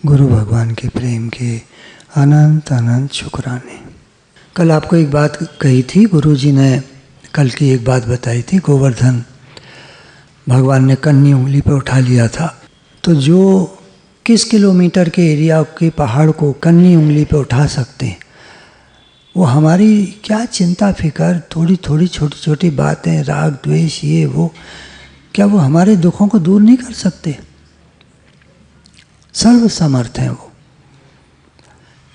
गुरु भगवान के प्रेम के अनंत अनंत शुक्राने। कल आपको एक बात कही थी, गुरु जी ने कल की एक बात बताई थी। गोवर्धन भगवान ने कन्नी उंगली पे उठा लिया था, तो जो किस किलोमीटर के एरिया के पहाड़ को कन्नी उंगली पे उठा सकते हैं, वो हमारी क्या चिंता फिकर, थोड़ी थोड़ी छोटी छोटी बातें, राग द्वेष, ये वो, क्या वो हमारे दुखों को दूर नहीं कर सकते? सर्व समर्थ हैं वो।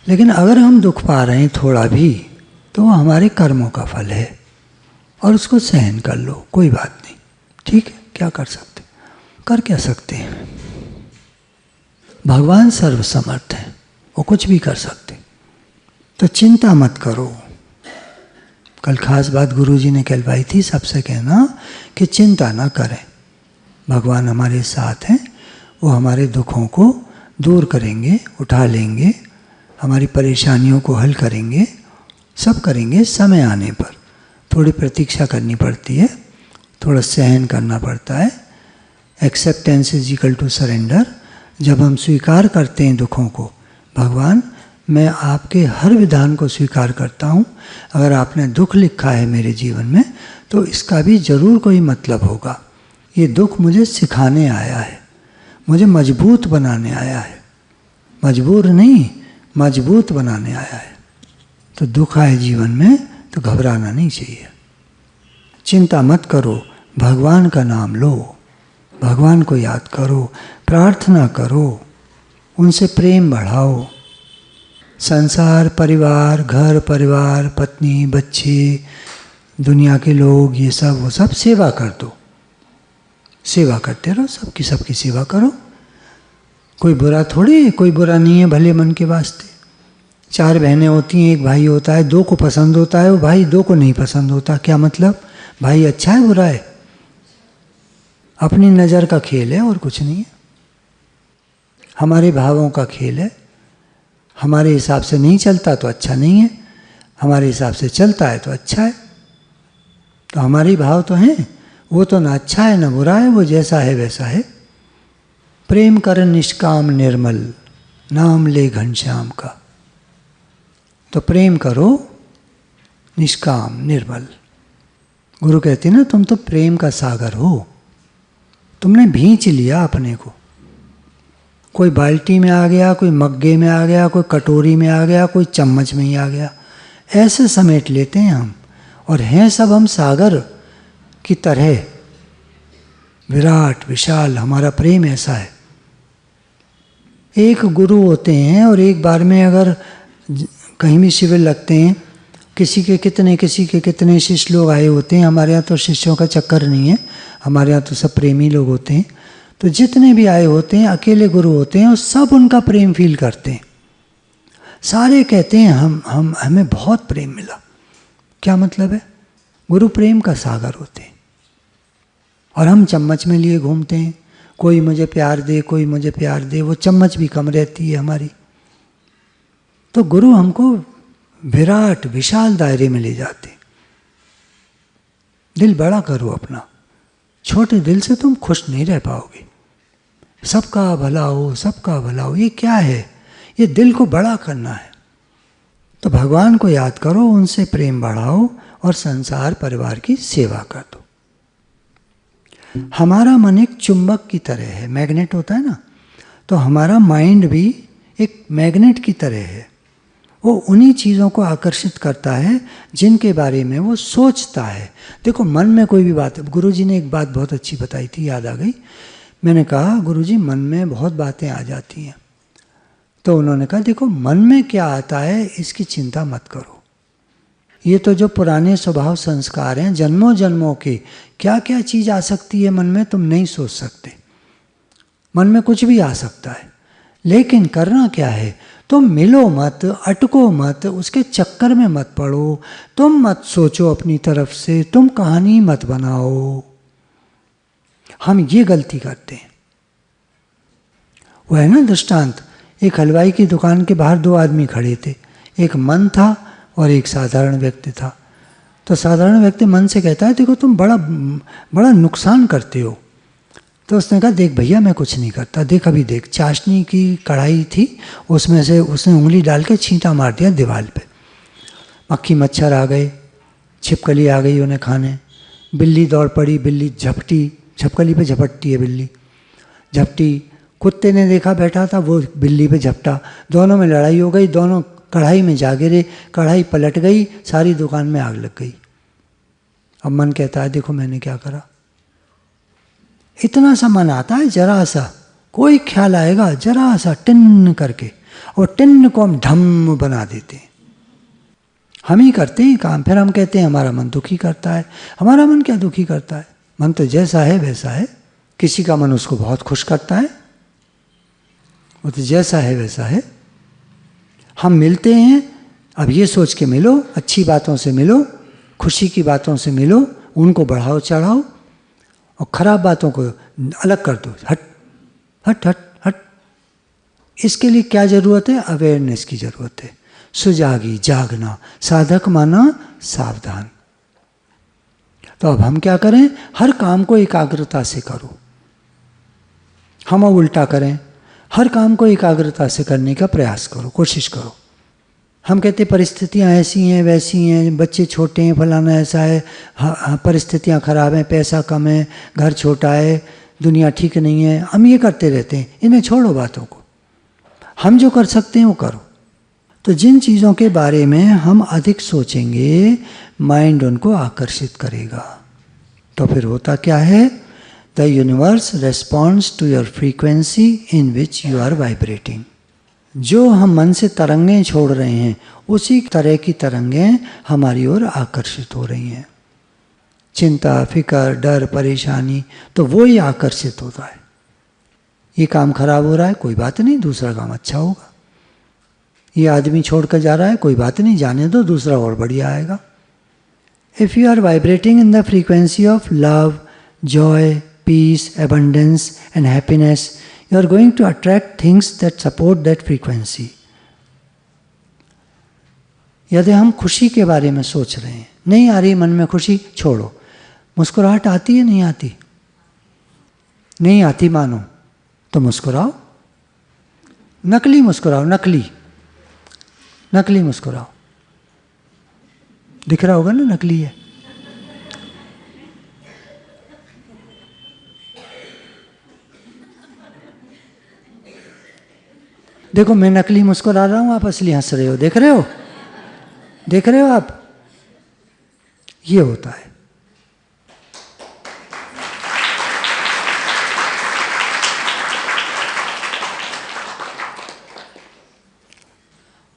लेकिन अगर हम दुख पा रहे हैं थोड़ा भी, तो वो हमारे कर्मों का फल है और उसको सहन कर लो, कोई बात नहीं, ठीक है। क्या कर सकते, कर क्या सकते हैं? भगवान सर्व समर्थ है, वो कुछ भी कर सकते। तो चिंता मत करो। कल खास बात गुरु जी ने कहलवाई थी, सबसे कहना कि चिंता ना करें, भगवान हमारे साथ हैं, वो हमारे दुखों को दूर करेंगे, उठा लेंगे, हमारी परेशानियों को हल करेंगे, सब करेंगे। समय आने पर थोड़ी प्रतीक्षा करनी पड़ती है, थोड़ा सहन करना पड़ता है। Acceptance is equal to surrender. जब हम स्वीकार करते हैं दुखों को, भगवान मैं आपके हर विधान को स्वीकार करता हूँ, अगर आपने दुख लिखा है मेरे जीवन में तो इसका भी जरूर कोई मतलब होगा। ये दुख मुझे सिखाने आया है, मुझे मजबूत बनाने आया है, मजबूर नहीं, मजबूत बनाने आया है। तो दुख आए जीवन में तो घबराना नहीं चाहिए। चिंता मत करो, भगवान का नाम लो, भगवान को याद करो, प्रार्थना करो, उनसे प्रेम बढ़ाओ। संसार, परिवार, घर परिवार, पत्नी, बच्चे, दुनिया के लोग, ये सब, वो सब सेवा कर दो, सेवा करते रहो, सबकी सबकी सेवा करो। कोई बुरा थोड़ी, कोई बुरा नहीं है, भले मन के वास्ते। 4 बहनें होती हैं, एक भाई होता है, 2 को पसंद होता है, वो भाई 2 को नहीं पसंद होता। क्या मतलब? भाई अच्छा है बुरा है? अपनी नज़र का खेल है और कुछ नहीं है। हमारे भावों का खेल है। हमारे हिसाब से नहीं चलता तो अच्छा नहीं है, हमारे हिसाब से चलता है तो अच्छा है। तो हमारे भाव तो हैं, वो तो ना अच्छा है ना बुरा है, वो जैसा है वैसा है। प्रेम कर निष्काम निर्मल, नाम ले घनश्याम का। तो प्रेम करो निष्काम निर्मल। गुरु कहते ना, तुम तो प्रेम का सागर हो, तुमने भींच लिया अपने को। कोई बाल्टी में आ गया, कोई मग्गे में आ गया, कोई कटोरी में आ गया, कोई चम्मच में ही आ गया, ऐसे समेट लेते हैं हम। और हैं सब हम सागर की तरह, विराट विशाल हमारा प्रेम ऐसा है। एक गुरु होते हैं और एक बार में अगर कहीं भी शिविर लगते हैं, किसी के कितने शिष्य लोग आए होते हैं। हमारे यहाँ तो शिष्यों का चक्कर नहीं है, हमारे यहाँ तो सब प्रेमी लोग होते हैं। तो जितने भी आए होते हैं, अकेले गुरु होते हैं और सब उनका प्रेम फील करते हैं। सारे कहते हैं हमें बहुत प्रेम मिला। क्या मतलब है? गुरु प्रेम का सागर होते हैं और हम चम्मच में लिए घूमते हैं। कोई मुझे प्यार दे, कोई मुझे प्यार दे, वो चम्मच भी कम रहती है हमारी। तो गुरु हमको विराट विशाल दायरे में ले जाते। दिल बड़ा करो अपना, छोटे दिल से तुम खुश नहीं रह पाओगे। सबका भला हो, सबका भला हो, ये क्या है? ये दिल को बड़ा करना है। तो भगवान को याद करो, उनसे प्रेम बढ़ाओ और संसार परिवार की सेवा कर दो। हमारा मन एक चुंबक की तरह है, मैग्नेट होता है ना, तो हमारा माइंड भी एक मैग्नेट की तरह है। वो उन्हीं चीज़ों को आकर्षित करता है जिनके बारे में वो सोचता है। देखो, मन में कोई भी बात है, गुरुजी ने एक बात बहुत अच्छी बताई थी, याद आ गई। मैंने कहा, गुरुजी मन में बहुत बातें आ जाती हैं। तो उन्होंने कहा, देखो मन में क्या आता है इसकी चिंता मत करो। ये तो जो पुराने स्वभाव संस्कार हैं, जन्मों जन्मों के, क्या क्या चीज़ आ सकती है मन में, तुम नहीं सोच सकते। मन में कुछ भी आ सकता है, लेकिन करना क्या है? तुम मिलो मत, अटको मत, उसके चक्कर में मत पड़ो। तुम मत सोचो अपनी तरफ से, तुम कहानी मत बनाओ। हम ये गलती करते हैं। वो है ना दृष्टांत, एक हलवाई की दुकान के बाहर 2 आदमी खड़े थे, एक मन था और एक साधारण व्यक्ति था। तो साधारण व्यक्ति मन से कहता है, देखो तुम बड़ा नुकसान करते हो, तो उसने कहा देख भैया मैं कुछ नहीं करता, देख अभी देख, चाशनी की कढ़ाई थी, उसमें से उसने उंगली डाल के छींटा मार दिया दीवार पे, मक्खी मच्छर आ गए, छिपकली आ गई उन्हें खाने, बिल्ली दौड़ पड़ी, बिल्ली झपटी, छिपकली पे झपटती है बिल्ली, झपटी, कुत्ते ने देखा बैठा था वो बिल्ली पे झपटा, दोनों में लड़ाई हो गई, दोनों कढ़ाई में जा गिरे, कढ़ाई पलट गई, सारी दुकान में आग लग गई। अब मन कहता है देखो मैंने क्या करा। इतना सा मन आता है, जरा सा कोई ख्याल आएगा, जरा सा टिन्न करके, और टिन्न को हम ढम बना देते हैं। हम ही करते हैं काम, फिर हम कहते हैं हमारा मन दुखी करता है। हमारा मन क्या दुखी करता है? मन तो जैसा है वैसा है। किसी का मन उसको बहुत खुश करता है, वो तो जैसा है वैसा है। हम मिलते हैं, अब ये सोच के मिलो, अच्छी बातों से मिलो, खुशी की बातों से मिलो, उनको बढ़ाओ चढ़ाओ, और खराब बातों को अलग कर दो, हट हट हट हट। इसके लिए क्या जरूरत है? अवेयरनेस की जरूरत है, सुजागी, जागना, साधक माना सावधान। तो अब हम क्या करें? हर काम को एकाग्रता से करो। हम अब उल्टा करें, हर काम को एकाग्रता से करने का प्रयास करो, कोशिश करो। हम कहते परिस्थितियाँ ऐसी हैं वैसी हैं, बच्चे छोटे हैं, फलाना ऐसा है, परिस्थितियाँ खराब हैं, पैसा कम है, घर छोटा है, दुनिया ठीक नहीं है। हम ये करते रहते हैं, इन्हें छोड़ो बातों को। हम जो कर सकते हैं वो करो। तो जिन चीज़ों के बारे में हम अधिक सोचेंगे, माइंड उनको आकर्षित करेगा। तो फिर होता क्या है? The universe responds to your frequency in which you are vibrating. जो हम मन से तरंगें छोड़ रहे हैं, उसी तरह की तरंगें हमारी ओर आकर्षित हो रही हैं। चिंता, फिक्र, डर, परेशानी, तो वो ही आकर्षित होता है। ये काम खराब हो रहा है, कोई बात नहीं, दूसरा काम अच्छा होगा। ये आदमी छोड़कर जा रहा है, कोई बात नहीं, जाने दो, दूसरा और बढ़िया आएगा। If you are vibrating in the frequency of love, joy, peace, abundance and happiness, you are going to attract things that support that frequency. यदि हम खुशी के बारे में सोच रहे हैं, नहीं आ रही मन में खुशी, छोड़ो। मुस्कुराहट आती है, नहीं आती? नहीं आती मानो तो मुस्कुराओ, नकली मुस्कुराओ, नकली मुस्कुराओ। दिख रहा होगा ना नकली है। देखो मैं नकली मुस्कुरा रहा हूं, आप असली हंस रहे हो, देख रहे हो? देख रहे हो आप? ये होता है।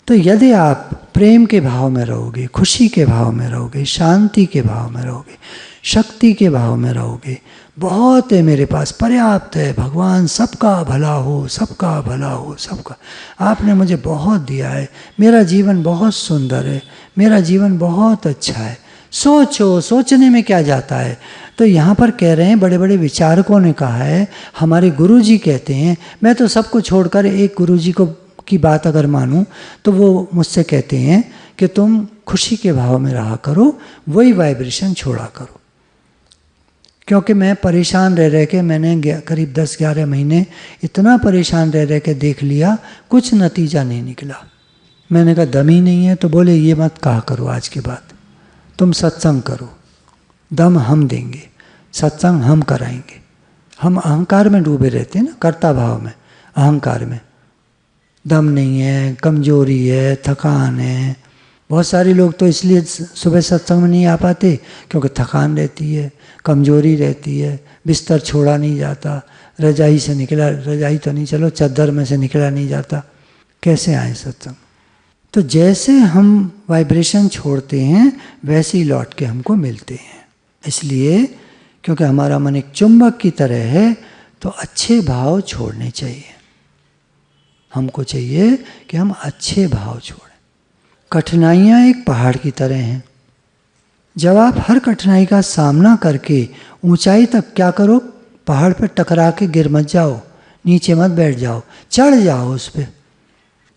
तो यदि आप प्रेम के भाव में रहोगे, खुशी के भाव में रहोगे, शांति के भाव में रहोगे, शक्ति के भाव में रहोगे, बहुत है मेरे पास, पर्याप्त है, भगवान सबका भला हो, सबका भला हो, सबका, आपने मुझे बहुत दिया है, मेरा जीवन बहुत सुंदर है, मेरा जीवन बहुत अच्छा है, सोचो, सोचने में क्या जाता है। तो यहाँ पर कह रहे हैं, बड़े बड़े विचारकों ने कहा है, हमारे गुरुजी कहते हैं, मैं तो सबको छोड़कर एक गुरुजी को की बात अगर मानूं तो वो मुझसे कहते हैं कि तुम खुशी के भाव में रहा करो, वही वाइब्रेशन छोड़ा करो। क्योंकि मैं परेशान रह के, मैंने करीब 10-11 महीने इतना परेशान रह के देख लिया, कुछ नतीजा नहीं निकला। मैंने कहा दम ही नहीं है। तो बोले ये मत कहा करो, आज के बाद तुम सत्संग करो, दम हम देंगे, सत्संग हम कराएंगे। हम अहंकार में डूबे रहते हैं ना, कर्ता भाव में, अहंकार में। दम नहीं है, कमजोरी है, थकान है। बहुत सारे लोग तो इसलिए सुबह सत्संग में नहीं आ पाते क्योंकि थकान रहती है, कमजोरी रहती है, बिस्तर छोड़ा नहीं जाता, रजाई से निकला, रजाई तो नहीं, चलो चादर में से निकला नहीं जाता, कैसे आए सत्संग? तो जैसे हम वाइब्रेशन छोड़ते हैं वैसे ही लौट के हमको मिलते हैं। इसलिए क्योंकि हमारा मन एक चुंबक की तरह है, तो अच्छे भाव छोड़ने चाहिए। हमको चाहिए कि हम अच्छे भाव छोड़ें। कठिनाइयाँ एक पहाड़ की तरह हैं। जब आप हर कठिनाई का सामना करके ऊंचाई तक क्या करो, पहाड़ पर टकरा के गिर मत जाओ, नीचे मत बैठ जाओ, चढ़ जाओ उस पर।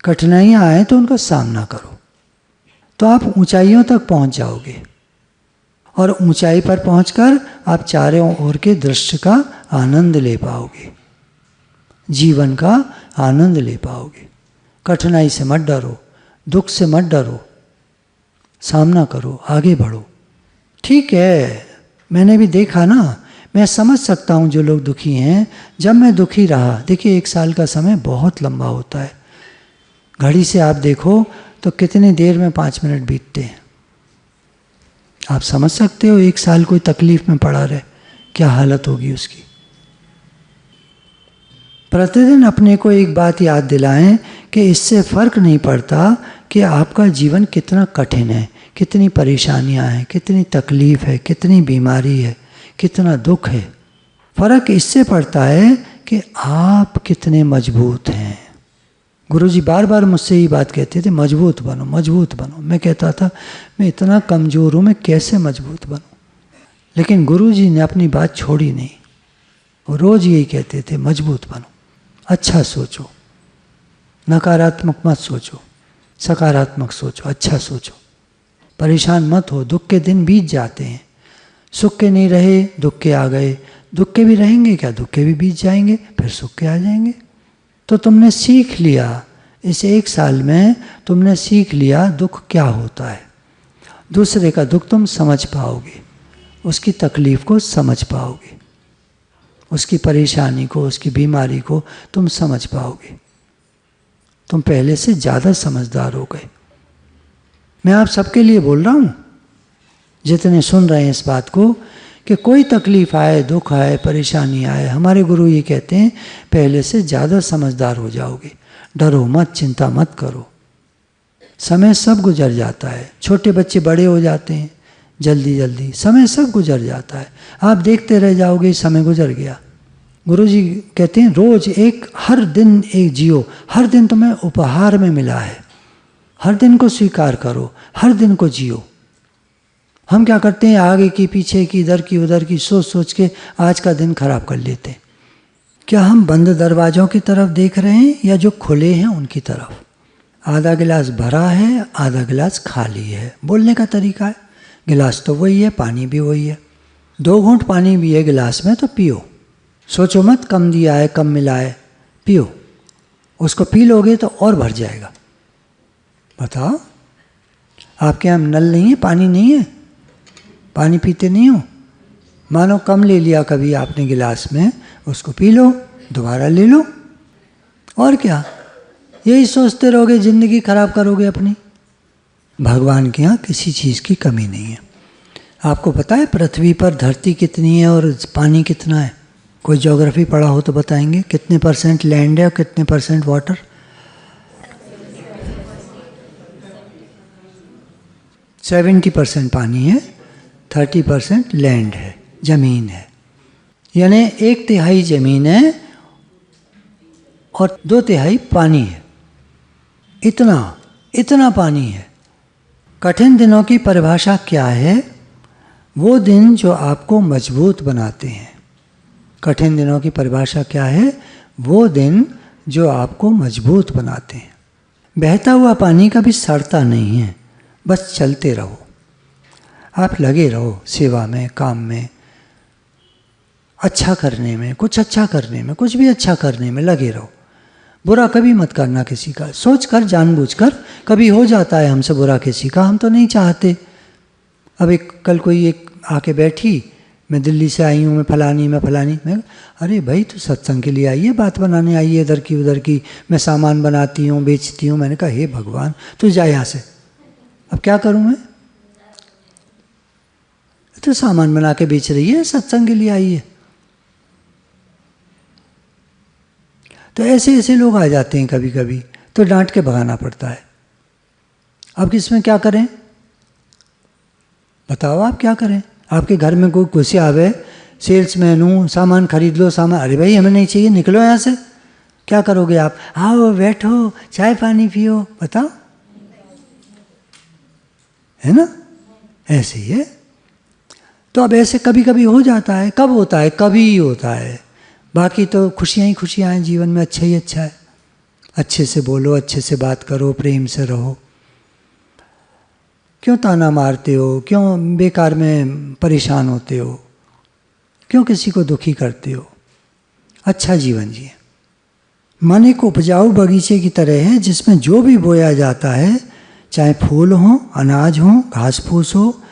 कठिनाइयाँ आए तो उनका सामना करो, तो आप ऊंचाइयों तक पहुंच जाओगे। और ऊंचाई पर पहुंचकर आप चारों ओर के दृश्य का आनंद ले पाओगे, जीवन का आनंद ले पाओगे। कठिनाई से मत डरो, दुख से मत डरो, सामना करो, आगे बढ़ो। ठीक है, मैंने भी देखा ना, मैं समझ सकता हूँ जो लोग दुखी हैं। जब मैं दुखी रहा, देखिए 1 साल का समय बहुत लंबा होता है। घड़ी से आप देखो तो कितनी देर में 5 मिनट बीतते हैं। आप समझ सकते हो 1 साल कोई तकलीफ में पड़ा रहे, क्या हालत होगी उसकी। प्रतिदिन अपने को एक बात याद दिलाएं कि इससे फर्क नहीं पड़ता कि आपका जीवन कितना कठिन है, कितनी परेशानियां हैं, कितनी तकलीफ है, कितनी बीमारी है, कितना दुख है। फर्क इससे पड़ता है कि आप कितने मजबूत हैं। गुरुजी बार बार मुझसे ये बात कहते थे, मजबूत बनो, मजबूत बनो। मैं कहता था मैं इतना कमज़ोर हूँ, मैं कैसे मजबूत बनूँ। लेकिन गुरुजी ने अपनी बात छोड़ी नहीं। वो रोज़ यही कहते थे, मजबूत बनो, अच्छा सोचो, नकारात्मक मत सोचो, सकारात्मक सोचो, अच्छा सोचो, परेशान मत हो। दुख के दिन बीत जाते हैं, सुख के नहीं रहे, दुख के आ गए। दुख के भी रहेंगे क्या, दुख के भी बीत जाएंगे, फिर सुख के आ जाएंगे। तो तुमने सीख लिया, इस 1 साल में तुमने सीख लिया दुख क्या होता है। दूसरे का दुख तुम समझ पाओगे, उसकी तकलीफ को समझ पाओगे, उसकी परेशानी को, उसकी बीमारी को तुम समझ पाओगे। तुम पहले से ज़्यादा समझदार हो गए। मैं आप सबके लिए बोल रहा हूँ, जितने सुन रहे हैं इस बात को, कि कोई तकलीफ आए, दुख आए, परेशानी आए, हमारे गुरु ये कहते हैं पहले से ज़्यादा समझदार हो जाओगे। डरो मत, चिंता मत करो। समय सब गुजर जाता है। छोटे बच्चे बड़े हो जाते हैं जल्दी जल्दी, समय सब गुजर जाता है। आप देखते रह जाओगे, समय गुजर गया। गुरुजी कहते हैं रोज़ हर दिन एक जियो। हर दिन तुम्हें उपहार में मिला है, हर दिन को स्वीकार करो, हर दिन को जियो। हम क्या करते हैं, आगे की, पीछे की, इधर की, उधर की सोच सोच के आज का दिन खराब कर लेते हैं। क्या हम बंद दरवाज़ों की तरफ देख रहे हैं या जो खुले हैं उनकी तरफ? आधा गिलास भरा है, आधा गिलास खाली है, बोलने का तरीका है। गिलास तो वही है, पानी भी वही है। 2 घूंट पानी भी है गिलास में तो पियो। सोचो मत कम दिया है, कम मिला है, पियो। उसको पी लोगे तो और भर जाएगा। बताओ, आपके यहाँ नल नहीं है, पानी नहीं है, पानी पीते नहीं हो? मानो कम ले लिया कभी आपने गिलास में, उसको पी लो, दोबारा ले लो। और क्या, यही सोचते रहोगे, ज़िंदगी खराब करोगे अपनी। भगवान के यहाँ किसी चीज़ की कमी नहीं है। आपको पता है पृथ्वी पर धरती कितनी है और पानी कितना है? कोई ज्योग्राफी पढ़ा हो तो बताएंगे, कितने % लैंड है और कितने % वाटर? 70% पानी है, 30% लैंड है, ज़मीन है। यानी 1/3 ज़मीन है और 2/3 पानी है। इतना पानी है। कठिन दिनों की परिभाषा क्या है? वो दिन जो आपको मजबूत बनाते हैं। कठिन दिनों की परिभाषा क्या है? वो दिन जो आपको मजबूत बनाते हैं। बहता हुआ पानी कभी सड़ता नहीं है, बस चलते रहो। आप लगे रहो सेवा में, काम में, अच्छा करने में, कुछ अच्छा करने में, कुछ भी अच्छा करने में लगे रहो। बुरा कभी मत करना किसी का, सोच कर, जानबूझकर। कभी हो जाता है हमसे बुरा किसी का, हम तो नहीं चाहते। अब कल कोई आके बैठी, मैं दिल्ली से आई हूँ, मैं फलानी। मैं अरे भाई तो सत्संग के लिए आई है, बात बनाने आई है, इधर की उधर की, मैं सामान बनाती हूँ, बेचती हूँ। मैंने कहा हे भगवान, तू जा यहाँ से। अब क्या करूँ मैं? तो सामान बना के बेच रही है, सत्संग के लिए आई है। तो ऐसे लोग आ जाते हैं कभी कभी, तो डांट के भगाना पड़ता है। अब इसमें क्या करें बताओ? आप क्या करें? आपके घर में कोई घुसे आवे, सेल्समैन हूँ, सामान खरीद लो, सामान, अरे भाई हमें नहीं चाहिए, निकलो यहाँ से। क्या करोगे आप? आओ बैठो, चाय पानी पियो, बताओ, है ना? ऐसे ही है। तो अब ऐसे कभी कभी हो जाता है। कब होता है? कभी ही होता है। बाकी तो खुशियाँ ही खुशियाँ हैं जीवन में, अच्छा ही अच्छा है। अच्छे से बोलो, अच्छे से बात करो, प्रेम से रहो। क्यों ताना मारते हो, क्यों बेकार में परेशान होते हो, क्यों किसी को दुखी करते हो। अच्छा जीवन जिए। मन एक उपजाऊ बगीचे की तरह है जिसमें जो भी बोया जाता है, चाहे फूल हो, अनाज हो, घास फूस हो,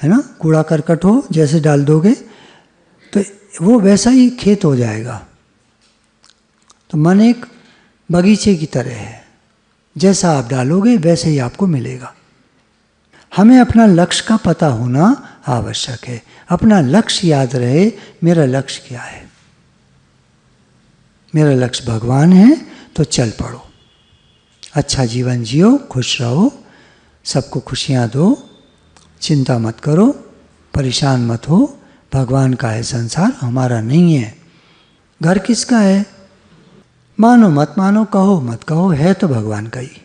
है ना, कूड़ा करकट हो, जैसे डाल दोगे तो वो वैसा ही खेत हो जाएगा। तो मन एक बगीचे की तरह है, जैसा आप डालोगे वैसे ही आपको मिलेगा। हमें अपना लक्ष्य का पता होना आवश्यक है। अपना लक्ष्य याद रहे, मेरा लक्ष्य क्या है। मेरा लक्ष्य भगवान है, तो चल पड़ो, अच्छा जीवन जियो, खुश रहो, सबको खुशियाँ दो, चिंता मत करो, परेशान मत हो। भगवान का है संसार, हमारा नहीं है। घर किसका है? मानो मत मानो, कहो मत कहो, है तो भगवान का ही।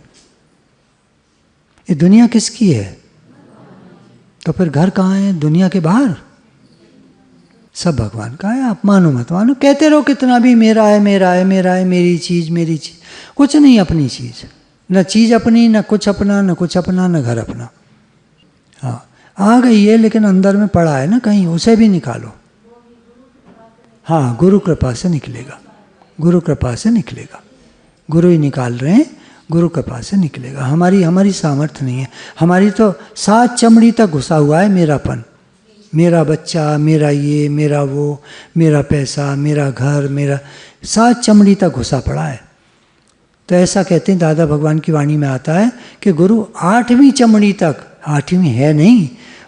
ये दुनिया किसकी है? तो फिर घर कहाँ है? दुनिया के बाहर। सब भगवान का है। आप मानो मत मानो, कहते रहो कितना भी, मेरा है मेरा है मेरा है, मेरी चीज़ मेरी चीज़। कुछ नहीं अपनी चीज़, न चीज़ अपनी, न कुछ अपना, न कुछ अपना, न घर अपना। हाँ, आ गई है लेकिन अंदर में पड़ा है ना कहीं, उसे भी निकालो। हाँ, गुरु कृपा से निकलेगा, गुरु कृपा से निकलेगा। गुरु ही निकाल रहे हैं, गुरु कृपा से निकलेगा। हमारी सामर्थ्य नहीं है। हमारी तो सात चमड़ी तक घुसा हुआ है मेरापन, मेरा बच्चा, मेरा ये, मेरा वो, मेरा पैसा, मेरा घर, मेरा, सात चमड़ी तक घुसा पड़ा है। तो ऐसा कहते हैं, दादा भगवान की वाणी में आता है कि गुरु 8वीं चमड़ी तक, 8वीं है नहीं,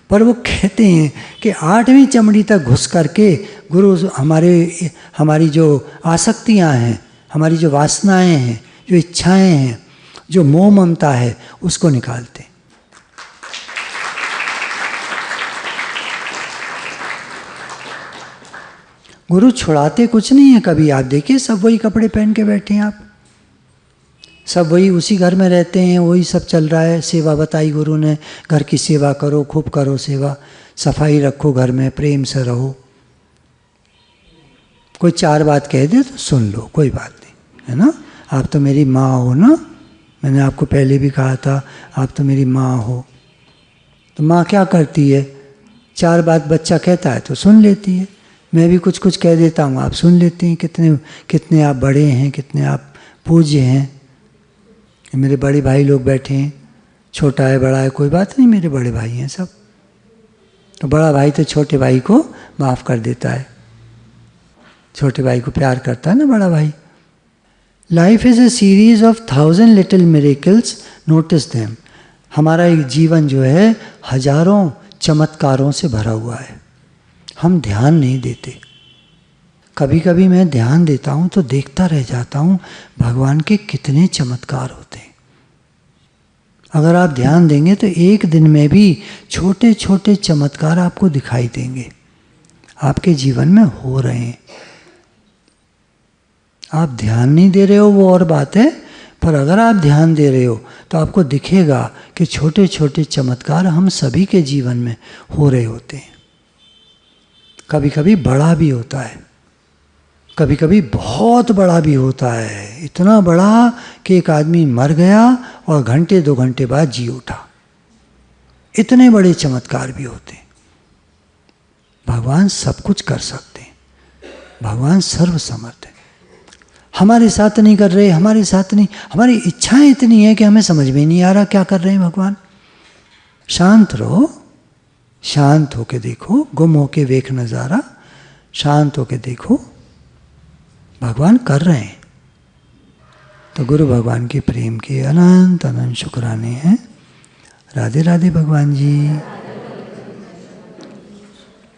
पर वो कहते हैं कि 8वीं चमड़ी तक घुस करके गुरु हमारी जो आसक्तियाँ हैं, हमारी जो वासनाएं हैं, जो इच्छाएं हैं, जो मोह ममता है, उसको निकालते। गुरु छुड़ाते कुछ नहीं है कभी। आप देखिए, सब वही कपड़े पहन के बैठे हैं, आप सब वही उसी घर में रहते हैं, वही सब चल रहा है। सेवा बताई गुरु ने, घर की सेवा करो, खूब करो सेवा, सफाई रखो घर में, प्रेम से रहो। कोई 4 बात कह दे तो सुन लो, कोई बात नहीं, है ना। आप तो मेरी माँ हो ना, मैंने आपको पहले भी कहा था, आप तो मेरी माँ हो। तो माँ क्या करती है? 4 बात बच्चा कहता है तो सुन लेती है। मैं भी कुछ कुछ कह देता हूँ, आप सुन लेती हैं। कितने आप बड़े हैं, कितने आप पूज्य हैं। मेरे बड़े भाई लोग बैठे हैं, छोटा है बड़ा है कोई बात नहीं, मेरे बड़े भाई हैं सब। तो बड़ा भाई तो छोटे भाई को माफ़ कर देता है, छोटे भाई को प्यार करता है ना बड़ा भाई। Life is a series of 1000 little miracles, notice them. हमारा एक जीवन जो है हजारों चमत्कारों से भरा हुआ है, हम ध्यान नहीं देते। कभी कभी मैं ध्यान देता हूँ तो देखता रह जाता हूँ भगवान के कितने चमत्कार होते हैं। अगर आप ध्यान देंगे तो एक दिन में भी छोटे छोटे चमत्कार आपको दिखाई देंगे, आपके जीवन में हो रहे हैं। आप ध्यान नहीं दे रहे हो वो और बात है, पर अगर आप ध्यान दे रहे हो तो आपको दिखेगा कि छोटे छोटे चमत्कार हम सभी के जीवन में हो रहे होते हैं। कभी कभी बड़ा भी होता है, कभी कभी बहुत बड़ा भी होता है, इतना बड़ा कि एक आदमी मर गया और घंटे 2 घंटे बाद जी उठा। इतने बड़े चमत्कार भी होते हैं। भगवान सब कुछ कर सकते हैं, भगवान सर्वसमर्थ है। हमारे साथ नहीं कर रहे, हमारे साथ नहीं, हमारी इच्छाएं इतनी है कि हमें समझ में नहीं आ रहा क्या कर रहे हैं भगवान। शांत रहो, शांत होके देखो, गुम होके वेख नज़ारा, शांत होके देखो, भगवान कर रहे हैं। तो गुरु भगवान के प्रेम के अनंत अनंत शुक्राने हैं। राधे राधे भगवान जी।